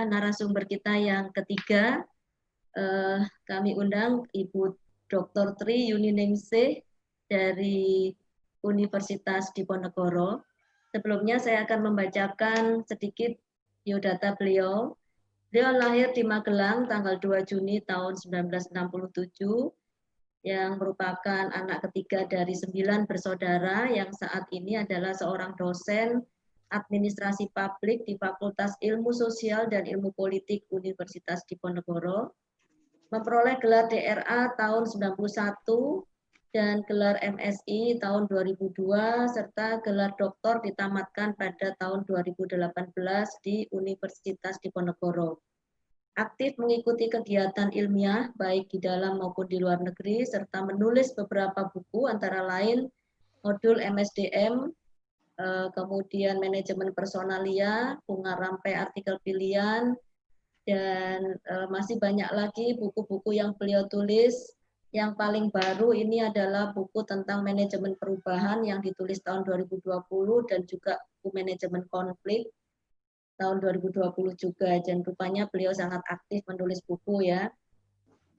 narasumber kita yang ketiga. Kami undang Ibu Dr. Tri Yuningsih dari Universitas Diponegoro. Sebelumnya saya akan membacakan sedikit biodata beliau. Beliau lahir di Magelang tanggal 2 Juni tahun 1967, yang merupakan anak ketiga dari 9 bersaudara yang saat ini adalah seorang dosen administrasi publik di Fakultas Ilmu Sosial dan Ilmu Politik Universitas Diponegoro. Memperoleh gelar DRA tahun 91 dan gelar MSI tahun 2002 serta gelar doktor ditamatkan pada tahun 2018 di Universitas Diponegoro. Aktif mengikuti kegiatan ilmiah baik di dalam maupun di luar negeri serta menulis beberapa buku antara lain modul MSDM, kemudian manajemen personalia, bunga rampai artikel pilihan, dan masih banyak lagi buku-buku yang beliau tulis. Yang paling baru ini adalah buku tentang manajemen perubahan yang ditulis tahun 2020 dan juga buku manajemen konflik tahun 2020 juga, dan rupanya beliau sangat aktif menulis buku ya.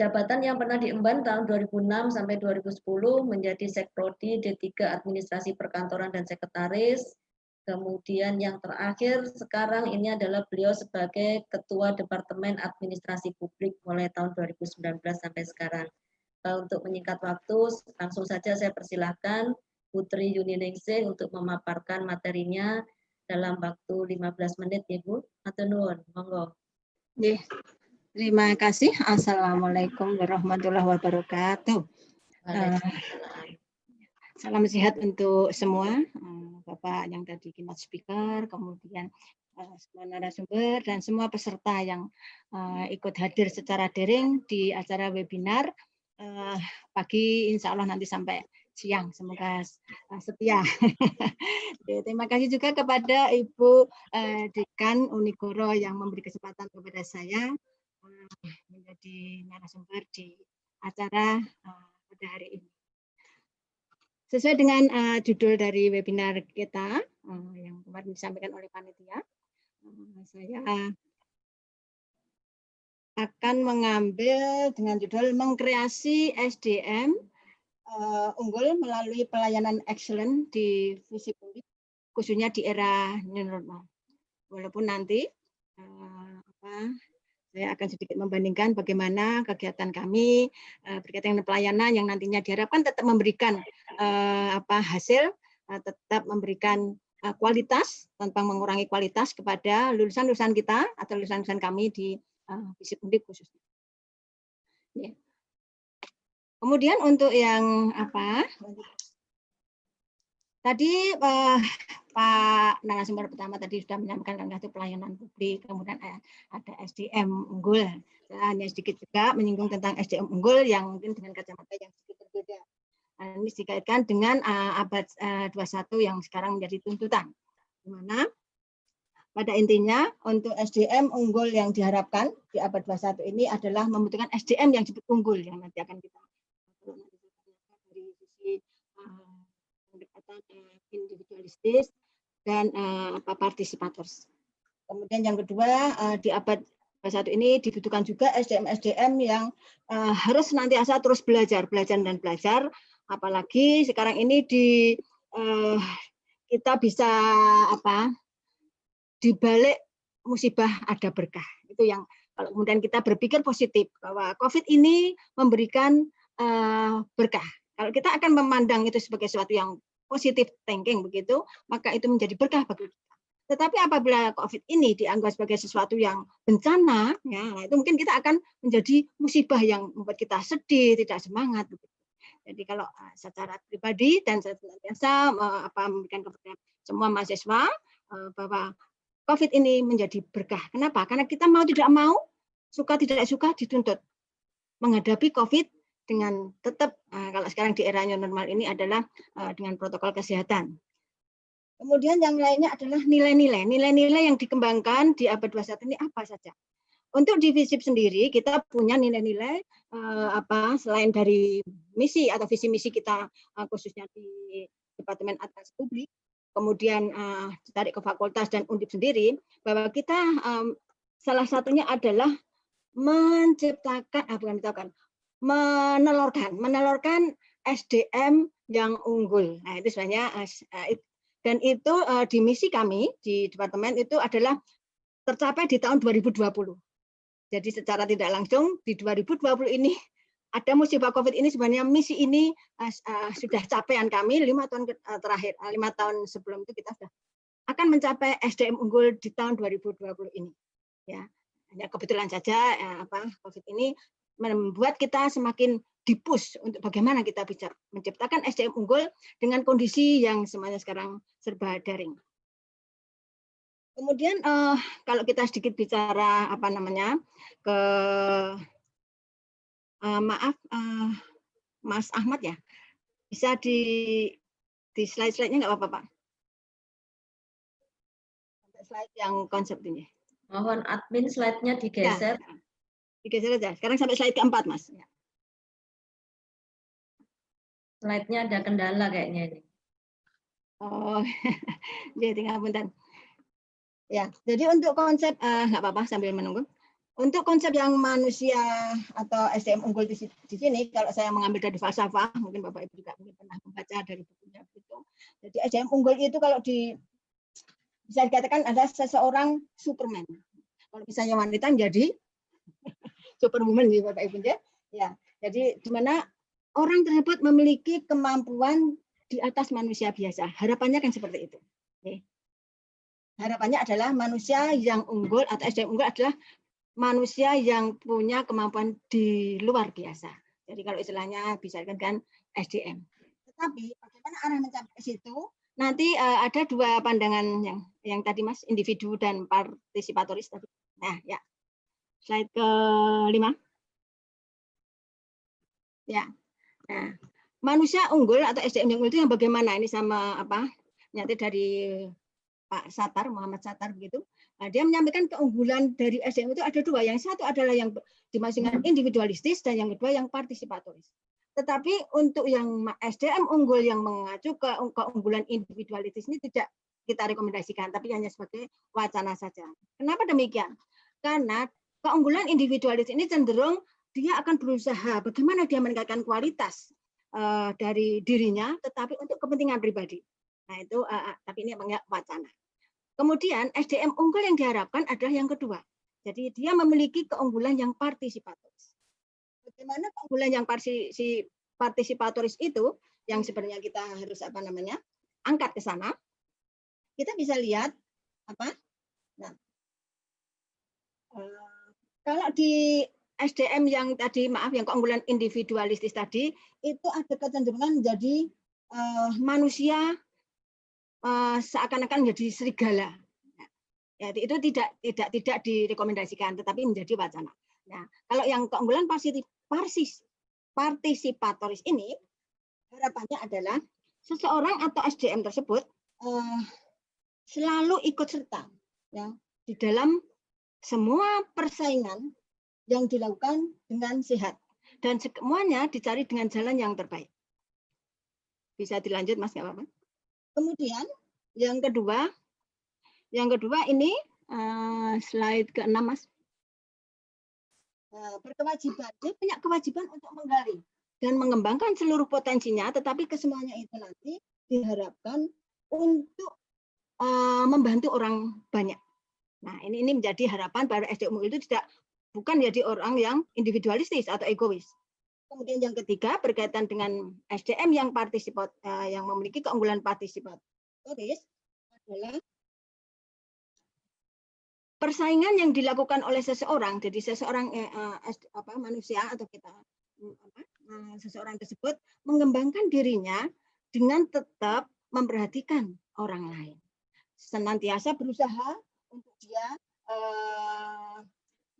Jabatan yang pernah diemban tahun 2006 sampai 2010 menjadi Sekprodi D3 Administrasi Perkantoran dan Sekretaris. Kemudian yang terakhir sekarang ini adalah beliau sebagai Ketua Departemen Administrasi Publik mulai tahun 2019 sampai sekarang. Untuk menyingkat waktu, langsung saja saya persilahkan Putri Yuningsih untuk memaparkan materinya dalam waktu 15 menit, Ibu. Matur nuwun, monggo. Terima kasih. Assalamualaikum warahmatullahi wabarakatuh. Salam sehat untuk semua, Bapak yang tadi keynote speaker, kemudian semua narasumber dan semua peserta yang ikut hadir secara daring di acara webinar pagi, insya Allah nanti sampai siang, semoga setia. Terima kasih juga kepada Ibu Dekan Unigoro yang memberi kesempatan kepada saya menjadi narasumber di acara pada hari ini. Sesuai dengan judul dari webinar kita yang kemarin disampaikan oleh panitia, saya akan mengambil dengan judul mengkreasi SDM unggul melalui pelayanan excellent di visi publik, khususnya di era new normal. Walaupun nanti saya akan sedikit membandingkan bagaimana kegiatan kami berkaitan dengan pelayanan yang nantinya diharapkan tetap memberikan hasil, tetap memberikan kualitas tanpa mengurangi kualitas kepada lulusan-lulusan kita atau lulusan-lulusan kami di visi publik khususnya. Ya. Kemudian untuk yang tadi Pak narasumber pertama tadi sudah menyampaikan tentang pelayanan publik, kemudian ada SDM unggul. Saya hanya sedikit juga menyinggung tentang SDM unggul yang mungkin dengan kacamata yang sedikit berbeda. Ini dikaitkan dengan abad 21 yang sekarang menjadi tuntutan. Di mana pada intinya untuk SDM unggul yang diharapkan di abad 21 ini adalah membutuhkan SDM yang disebut unggul yang nanti akan kita dari sisi pendekatan individualistis dan partisipator. Kemudian yang kedua di abad 21 ini dibutuhkan juga SDM-SDM yang harus nantiasa terus belajar dan belajar, apalagi sekarang ini kita bisa di balik musibah ada berkah. Itu yang kalau kemudian kita berpikir positif bahwa COVID ini memberikan berkah. Kalau kita akan memandang itu sebagai sesuatu yang positif thinking begitu, maka itu menjadi berkah bagi kita. Tetapi apabila COVID ini dianggap sebagai sesuatu yang bencana, ya, itu mungkin kita akan menjadi musibah yang membuat kita sedih, tidak semangat. Begitu. Jadi kalau secara pribadi dan senantiasa memberikan kepada semua mahasiswa bahwa COVID ini menjadi berkah. Kenapa? Karena kita mau tidak mau, suka tidak suka dituntut menghadapi COVID dengan tetap kalau sekarang di era new normal ini adalah dengan protokol kesehatan. Kemudian yang lainnya adalah nilai-nilai. Nilai-nilai yang dikembangkan di abad 21 ini apa saja? Untuk di FISIP sendiri kita punya nilai-nilai selain dari misi atau visi misi kita khususnya di Departemen Administrasi Publik, kemudian ditarik ke fakultas dan undip sendiri bahwa kita salah satunya adalah menelurkan SDM yang unggul. Nah, itu sebenarnya dan itu di misi kami di departemen itu adalah tercapai di tahun 2020. Jadi secara tidak langsung di 2020 ini ada musibah COVID ini, sebenarnya misi ini sudah capaian kami 5 tahun terakhir, 5 tahun sebelum itu kita sudah akan mencapai SDM unggul di tahun 2020 ini. Ya, hanya kebetulan saja COVID ini membuat kita semakin dipush untuk bagaimana kita bisa menciptakan SDM unggul dengan kondisi yang semuanya sekarang serba daring. Kemudian kalau kita sedikit bicara ke Mas Ahmad ya, bisa di slide-nya nggak apa-apa Pak? Slide yang konsep ini. Mohon admin slide-nya digeser. Ya, digeser aja. Sekarang sampai slide keempat, Mas. Slide-nya ada kendala kayaknya ini. Oh, jadi tinggal bentar. Ya, jadi untuk konsep nggak apa-apa sambil menunggu. Untuk konsep yang manusia atau SDM unggul di sini, kalau saya mengambil dari falsafah, mungkin Bapak Ibu juga mungkin pernah membaca dari bukunya itu. Jadi SDM unggul itu kalau bisa dikatakan ada seseorang Superman. Kalau misalnya wanita jadi Superwoman ya Bapak Ibu ya. Jadi di mana orang tersebut memiliki kemampuan di atas manusia biasa. Harapannya kan seperti itu. Oke. Harapannya adalah manusia yang unggul atau SDM unggul adalah manusia yang punya kemampuan di luar biasa. Jadi kalau istilahnya bisa dikatakan SDM. Tetapi bagaimana arah mencapai situ? Nanti ada dua pandangan yang tadi Mas, individu dan partisipatoris tadi. Nah, ya. Slide ke-5. Ya. Nah, manusia unggul atau SDM yang unggul itu yang bagaimana? Ini sama nyata dari Pak Satar, Muhammad Satar begitu. Nah, dia menyampaikan keunggulan dari SDM itu ada dua. Yang satu adalah yang dimaksudkan individualistis dan yang kedua yang partisipatoris. Tetapi untuk yang SDM unggul yang mengacu ke keunggulan individualistis ini tidak kita rekomendasikan, tapi hanya sebagai wacana saja. Kenapa demikian? Karena keunggulan individualis ini cenderung dia akan berusaha bagaimana dia meningkatkan kualitas dari dirinya, tetapi untuk kepentingan pribadi. Nah itu, tapi ini memang wacana. Kemudian SDM unggul yang diharapkan adalah yang kedua. Jadi dia memiliki keunggulan yang partisipatoris. Bagaimana keunggulan yang partisipatoris itu yang sebenarnya kita harus angkat ke sana. Kita bisa lihat Nah, kalau di SDM yang tadi yang keunggulan individualistis tadi itu ada kecenderungan menjadi manusia seakan-akan menjadi serigala. Ya, itu tidak direkomendasikan, tetapi menjadi wacana. Nah, kalau yang keunggulan partisipatoris ini harapannya adalah seseorang atau SDM tersebut selalu ikut serta ya di dalam semua persaingan yang dilakukan dengan sehat dan semuanya dicari dengan jalan yang terbaik. Bisa dilanjut Mas, nggak apa-apa. Kemudian yang kedua ini slide ke-6 Mas. Berkewajiban, dia punya kewajiban untuk menggali dan mengembangkan seluruh potensinya, tetapi kesemuanya itu nanti diharapkan untuk membantu orang banyak. Nah, ini menjadi harapan bahwa SDM itu bukan jadi orang yang individualistis atau egois. Kemudian yang ketiga berkaitan dengan SDM yang yang memiliki keunggulan partisipatoris adalah persaingan yang dilakukan oleh seseorang. Jadi seseorang manusia atau kita seseorang tersebut mengembangkan dirinya dengan tetap memperhatikan orang lain. Senantiasa berusaha untuk dia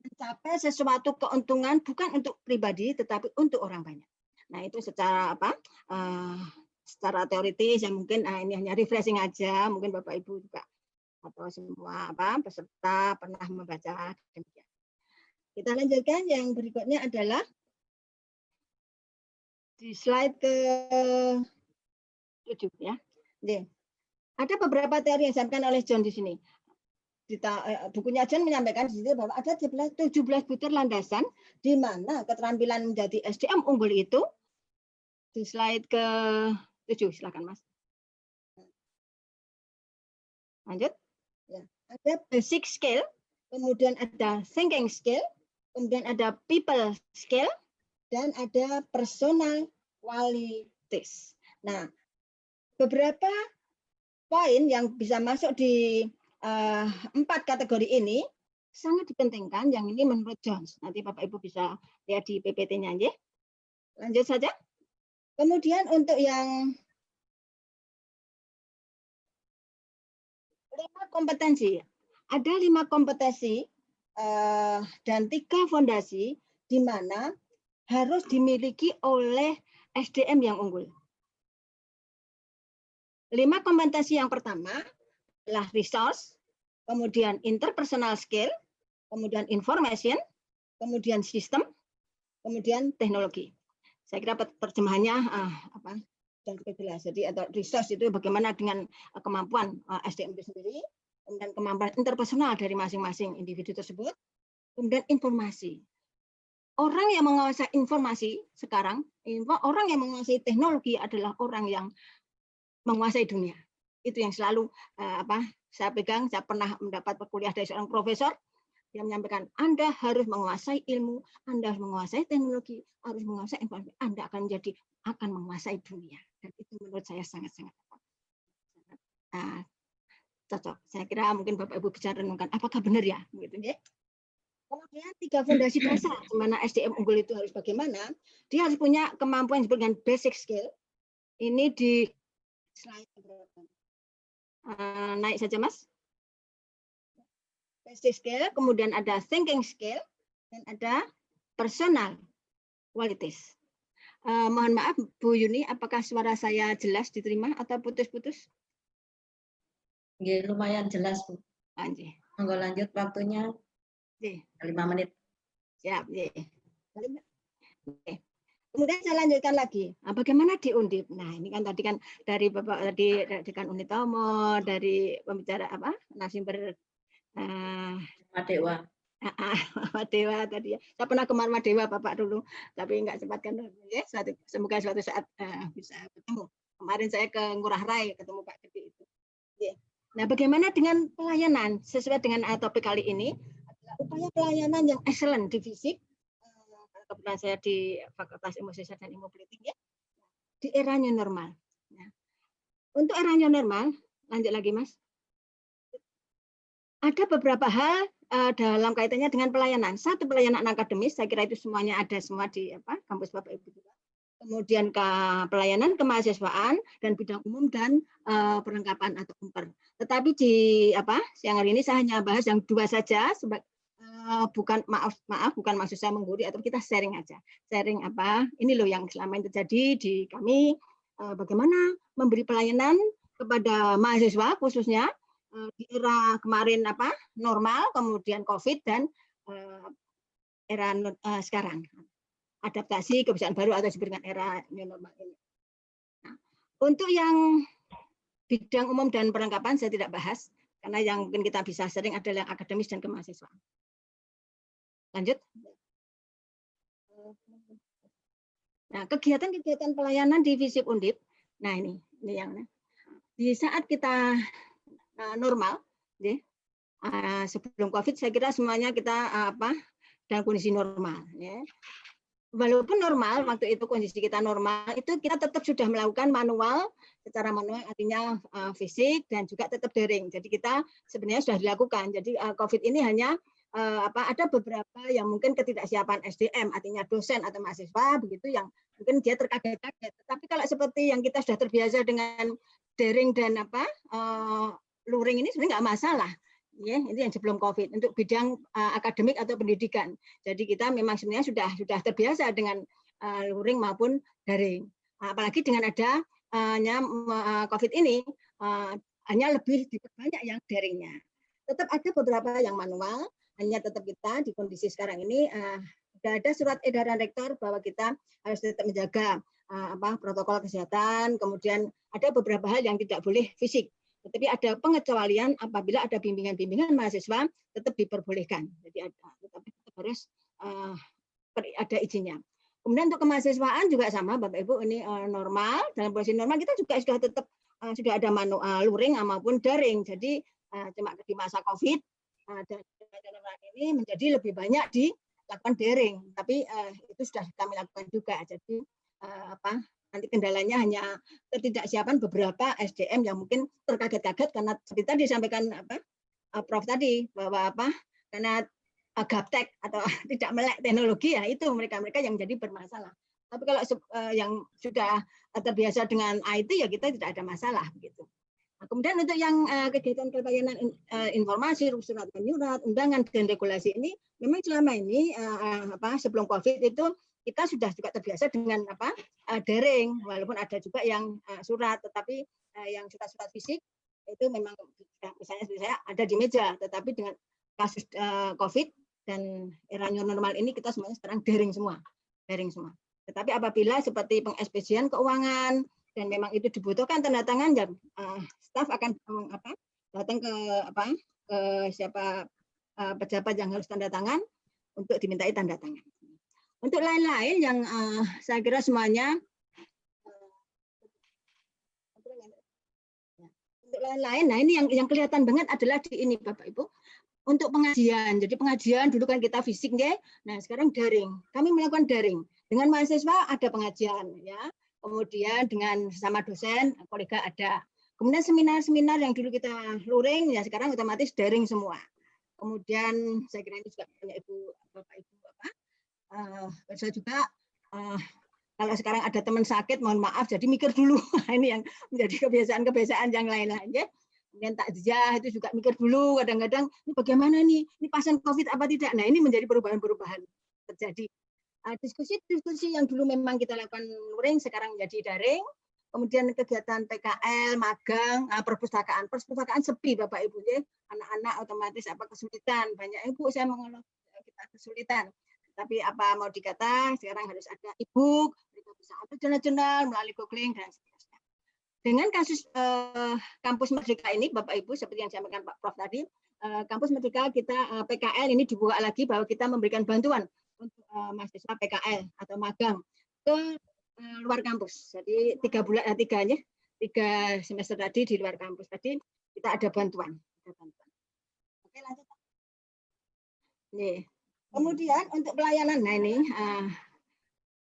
mencapai sesuatu keuntungan bukan untuk pribadi tetapi untuk orang banyak. Nah, itu secara secara teoritis yang mungkin ini hanya refreshing aja, mungkin Bapak Ibu juga atau semua peserta pernah membaca demikian. Kita lanjutkan, yang berikutnya adalah di slide ke-7 ya. Ada beberapa teori yang disampaikan oleh John di sini. bukunya John menyampaikan di situ bahwa ada 17 butir landasan di mana keterampilan menjadi SDM unggul itu di slide ke-7, silakan Mas. Lanjut. Ya. Ada basic skill, kemudian ada thinking skill, kemudian ada people skill, dan ada personal qualities. Nah, beberapa poin yang bisa masuk di 4 kategori ini sangat dipentingkan. Yang ini menurut Jones. Nanti Bapak Ibu bisa lihat di PPT-nya. Ya. Lanjut saja. Kemudian untuk yang 5 kompetensi. Ada 5 kompetensi dan 3 fondasi di mana harus dimiliki oleh SDM yang unggul. 5 kompetensi yang pertama adalah resource, kemudian interpersonal skill, kemudian information, kemudian sistem, kemudian teknologi. Saya kira terjemahannya dan juga jelas. Jadi atau resource itu bagaimana dengan kemampuan SDM itu sendiri, kemudian kemampuan interpersonal dari masing-masing individu tersebut, kemudian informasi. Orang yang menguasai informasi sekarang, orang yang menguasai teknologi adalah orang yang menguasai dunia. Itu yang selalu saya pegang. Saya pernah mendapat kuliah dari seorang profesor yang menyampaikan, Anda harus menguasai ilmu, Anda harus menguasai teknologi, harus menguasai informasi, Anda akan menguasai dunia. Dan itu menurut saya sangat-sangat cocok. Saya kira mungkin Bapak Ibu bisa renungkan, apakah benar ya? Gitu, ya. Kemudian 3 fondasi dasar di mana SDM unggul itu harus bagaimana? Dia harus punya kemampuan yang disebut dengan basic skill. Ini di slide berapa? Naik saja, Mas. Basic skill, kemudian ada thinking skill, dan ada personal qualities. Mohon maaf, Bu Yuni, apakah suara saya jelas diterima atau putus-putus? Ya, lumayan jelas, Bu. Lanjut. Monggo lanjut waktunya. 5 menit. Siap. Kemudian saya lanjutkan lagi. Bagaimana di Undip? Nah, ini kan tadi kan dari Bapak tadi kan Unitomo, dari pembicara narasumber Madewa. Madewa tadi ya. Saya pernah ke Madewa Bapak dulu, tapi nggak sempat kan. Ya, semoga suatu saat bisa ketemu. Kemarin saya ke Ngurah Rai ketemu Pak Gede itu. Ya. Nah, bagaimana dengan pelayanan? Sesuai dengan topik kali ini, adalah upaya pelayanan yang excellent di fisik. Kebetulan saya di Fakultas Ilmu Sosial dan Ilmu Politik ya. Di era new normal. Nah, untuk era new normal, lanjut lagi Mas. Ada beberapa hal dalam kaitannya dengan pelayanan. Satu, pelayanan akademis, saya kira itu semuanya ada semua di kampus Bapak Ibu juga. Kemudian ke pelayanan kemahasiswaan dan bidang umum dan perlengkapan atau umper. Tetapi di siang hari ini saya hanya bahas yang 2 saja. Bukan bukan maksud saya menggurui, atau kita sharing aja. Sharing ini loh yang selama ini terjadi di kami, bagaimana memberi pelayanan kepada mahasiswa khususnya di era kemarin normal, kemudian COVID, dan era sekarang adaptasi kebiasaan baru atau disebut dengan era new normal ini. Nah, untuk yang bidang umum dan perlengkapan saya tidak bahas karena yang mungkin kita bisa sering adalah yang akademis dan kemahasiswaan. Lanjut. Nah, kegiatan-kegiatan pelayanan di FISIP Undip. Nah, ini yang di saat kita normal, ya, sebelum COVID, saya kira semuanya kita dalam kondisi normal. Ya. Walaupun normal, waktu itu kondisi kita normal, itu kita tetap sudah melakukan manual, secara manual artinya fisik dan juga tetap daring. Jadi kita sebenarnya sudah dilakukan. Jadi COVID ini hanya ada beberapa yang mungkin ketidaksiapan SDM, artinya dosen atau mahasiswa begitu yang mungkin dia terkaget-kaget. Tapi kalau seperti yang kita sudah terbiasa dengan daring dan luring ini sebenarnya nggak masalah. Ya, itu yang sebelum COVID untuk bidang akademik atau pendidikan. Jadi kita memang sebenarnya sudah terbiasa dengan luring maupun daring. Apalagi dengan ada COVID ini hanya lebih diperbanyak yang daringnya. Tetap ada beberapa yang manual, hanya tetap kita di kondisi sekarang ini sudah ada surat edaran rektor bahwa kita harus tetap menjaga protokol kesehatan. Kemudian ada beberapa hal yang tidak boleh fisik. Tetapi ada pengecualian apabila ada bimbingan-bimbingan mahasiswa tetap diperbolehkan. Jadi ada, tetapi tetap harus ada izinnya. Kemudian untuk kemahasiswaan juga sama, Bapak Ibu, ini normal, dalam posisi normal kita juga sudah tetap sudah ada manual luring maupun daring. Jadi cuma di masa COVID dan ini menjadi lebih banyak dilakukan daring, tapi itu sudah kami lakukan juga. Jadi nanti kendalanya hanya ketidaksiapan beberapa SDM yang mungkin terkaget-kaget karena seperti tadi disampaikan Prof tadi bahwa karena gaptek atau tidak melek teknologi, ya itu mereka yang jadi bermasalah. Tapi kalau yang sudah terbiasa dengan IT ya kita tidak ada masalah begitu. Nah, kemudian untuk yang kegiatan pelayanan informasi, surat menyurat, undangan dan regulasi ini memang selama ini sebelum COVID itu kita sudah juga terbiasa dengan daring, walaupun ada juga yang surat, tetapi yang surat-surat fisik itu memang misalnya saya ada di meja, tetapi dengan kasus COVID dan era new normal ini kita semuanya sekarang daring semua. Tetapi apabila seperti pengekspedisian keuangan dan memang itu dibutuhkan tanda tangan, ya staf akan datang ke siapa pejabat yang harus tanda tangan untuk dimintai tanda tangan. Untuk lain-lain yang saya kira semuanya untuk lain-lain, nah ini yang kelihatan banget adalah di ini Bapak Ibu. Untuk pengajian, jadi pengajian dulu kan kita fisik ya, nah sekarang daring. Kami melakukan daring dengan mahasiswa ada pengajian ya, kemudian dengan sama dosen kolega ada. Kemudian seminar-seminar yang dulu kita luring ya sekarang otomatis daring semua. Kemudian saya kira ini juga banyak bapak ibu saya juga kalau sekarang ada teman sakit mohon maaf jadi mikir dulu. Ini yang menjadi kebiasaan yang lain-lain ya. Kemudian takziah itu juga mikir dulu kadang-kadang ini bagaimana nih, ini pasien COVID apa tidak. Nah ini menjadi perubahan-perubahan terjadi. Diskusi-diskusi yang dulu memang kita lakukan luring sekarang menjadi daring. Kemudian kegiatan PKL, magang, perpustakaan sepi Bapak Ibu ya. Anak-anak otomatis kesulitan. Banyak ibu saya mengeluh kita kesulitan. Tapi apa mau dikata sekarang harus ada e-book, mereka bisa ambil jurnal-jurnal melalui googling dan seterusnya. Dengan kasus kampus Merdeka ini, Bapak Ibu, seperti yang disampaikan Pak Prof tadi, kampus Merdeka kita PKL ini dibuka lagi bahwa kita memberikan bantuan untuk mahasiswa PKL atau magang ke luar kampus. Jadi 3 semester tadi di luar kampus tadi kita ada bantuan. Oke lanjut. Nih. Kemudian untuk pelayanan, nah ini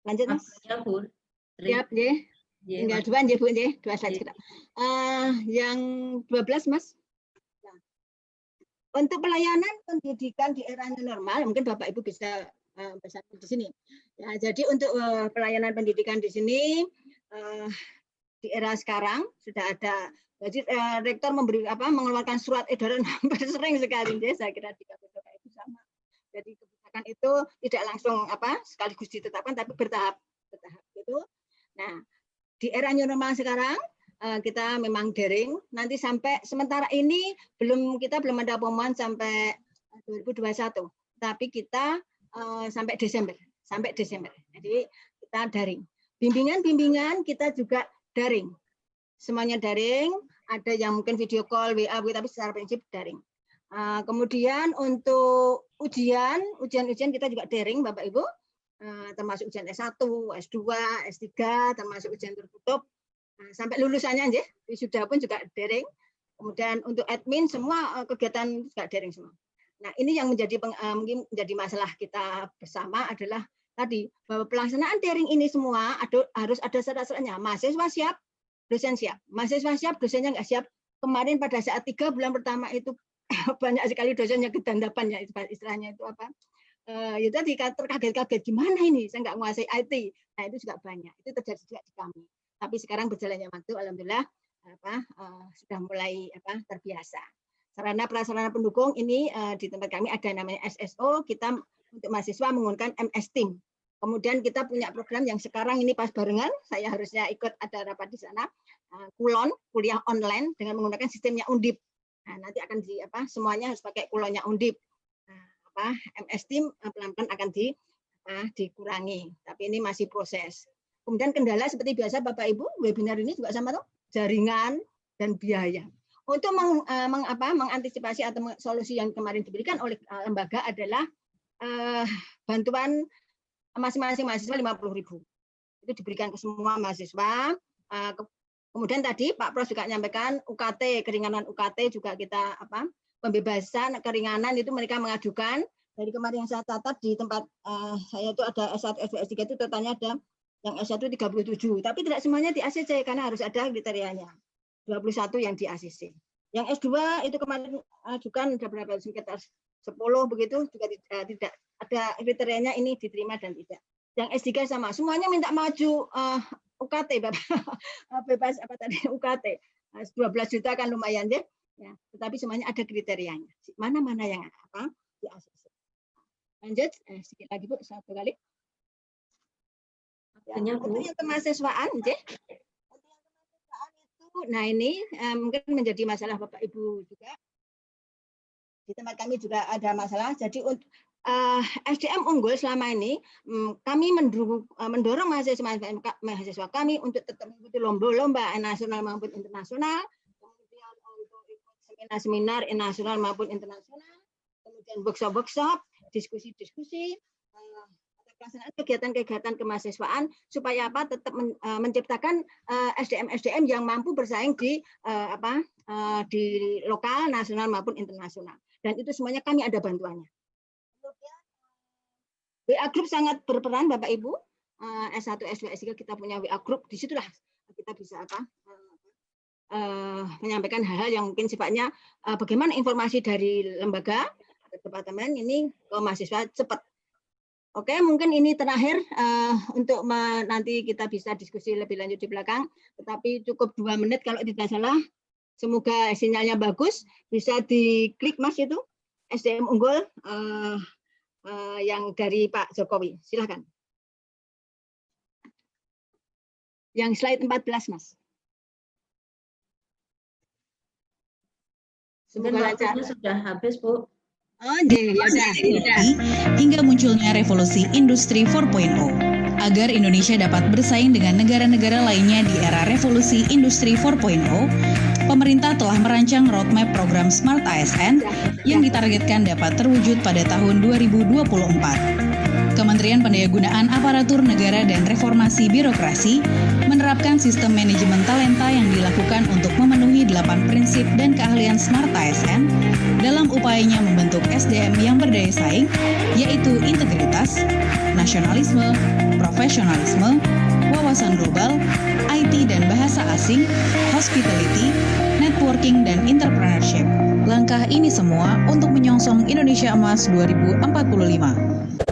lanjut Mas. Ya Bu. Siap ya. Tinggal 2 ya Bu ya, 2 slide kita. Yang 12 Mas. Nah, untuk pelayanan pendidikan di era normal, mungkin Bapak Ibu bisa bersatu di sini. Ya, jadi untuk pelayanan pendidikan di sini di era sekarang sudah ada. Jadi rektor mengeluarkan surat edaran hampir sering sekali ya, saya kira di KPK itu sama. Jadi kebijakan itu tidak langsung sekaligus ditetapkan, tapi bertahap gitu. Nah, di era new normal sekarang kita memang daring. Nanti sampai sementara ini kita belum ada pengumuman sampai 2021, tapi kita sampai Desember. Jadi kita daring. Bimbingan kita juga daring. Semuanya daring. Ada yang mungkin video call, WA, tapi secara prinsip daring. Kemudian untuk ujian kita juga daring Bapak Ibu, termasuk ujian S1, S2, S3, termasuk ujian tertutup, sampai lulusannya ya, wisuda pun juga daring. Kemudian untuk admin semua kegiatan juga daring semua. Nah ini yang mungkin menjadi masalah kita bersama adalah tadi bahwa pelaksanaan daring ini semua harus ada syarat-syaratnya. Mahasiswa siap, dosen siap. Mahasiswa siap, dosennya nggak siap. Kemarin pada saat 3 bulan pertama itu banyak sekali dosennya kedandapan ya istilahnya itu ya tadi terkaget-kaget gimana ini saya nggak menguasai IT. Nah itu juga banyak, itu terjadi juga di kami. Tapi sekarang berjalannya waktu alhamdulillah sudah mulai terbiasa. Sarana prasarana pendukung ini di tempat kami ada namanya SSO, kita untuk mahasiswa menggunakan MS Team. Kemudian kita punya program yang sekarang ini pas barengan, saya harusnya ikut ada rapat di sana, Kulon, kuliah online dengan menggunakan sistemnya Undip. Nah, nanti akan semuanya harus pakai kulonnya Undip. Nah, MS Team pelan-pelan akan dikurangi, tapi ini masih proses. Kemudian kendala seperti biasa Bapak Ibu, webinar ini juga sama tuh, jaringan dan biaya. Untuk mengantisipasi atau solusi yang kemarin diberikan oleh lembaga adalah bantuan masing-masing mahasiswa 50.000. Itu diberikan ke semua mahasiswa. Kemudian tadi Pak Pros juga menyampaikan UKT, keringanan UKT juga kita pembebasan keringanan itu mereka mengajukan. Dari kemarin yang saya catat di tempat saya itu ada S1, S2, S3 itu totalnya ada yang S1 37, tapi tidak semuanya di ACC karena harus ada kriterianya. 21 yang di ACC. Yang S2 itu kemarin ajukan ada berapa? Sekitar 10 begitu, juga tidak ada kriterianya ini diterima dan tidak. Yang S3 sama, semuanya minta maju UKT, Bapak. Bebas UKT. 12 juta kan lumayan ya. Tetapi semuanya ada kriterianya. Mana-mana yang di ACC. Lanjut, sedikit lagi Bu, satu kali. Untuk yang kemahasiswaan, nah ini mungkin menjadi masalah Bapak Ibu juga. Di tempat kami juga ada masalah. Jadi untuk SDM unggul selama ini kami mendorong mahasiswa kami untuk tetap mengikuti lomba-lomba nasional maupun internasional, kemudian untuk ikut seminar-seminar nasional maupun internasional, kemudian workshop-workshop, diskusi-diskusi, pelaksanaan kegiatan-kegiatan kemahasiswaan supaya tetap menciptakan SDM-SDM yang mampu bersaing di lokal, nasional maupun internasional. Dan itu semuanya kami ada bantuannya. WA Group sangat berperan Bapak Ibu. S1, S2, S3 kita punya WA Group. Disitulah kita bisa menyampaikan hal-hal yang mungkin sifatnya bagaimana informasi dari lembaga departemen ini ke mahasiswa cepat. Oke, mungkin ini terakhir untuk nanti kita bisa diskusi lebih lanjut di belakang, tetapi cukup 2 menit kalau tidak salah. Semoga sinyalnya bagus, bisa diklik Mas itu SDM unggul yang dari Pak Jokowi. Silakan. Yang slide 14 Mas. Semoga lancar. Sudah habis Bu. Oh, ya. Hingga munculnya revolusi industri 4.0. Agar Indonesia dapat bersaing dengan negara-negara lainnya di era revolusi industri 4.0, pemerintah telah merancang roadmap program Smart ASN yang ditargetkan dapat terwujud pada tahun 2024. Kementerian Pendayagunaan Aparatur Negara dan Reformasi Birokrasi menerapkan sistem manajemen talenta yang dilakukan untuk memenuhi 8 prinsip dan keahlian Smart ASN dalam upayanya membentuk SDM yang berdaya saing, yaitu integritas, nasionalisme, profesionalisme, wawasan global, IT dan bahasa asing, hospitality, networking, dan entrepreneurship. Langkah ini semua untuk menyongsong Indonesia Emas 2045.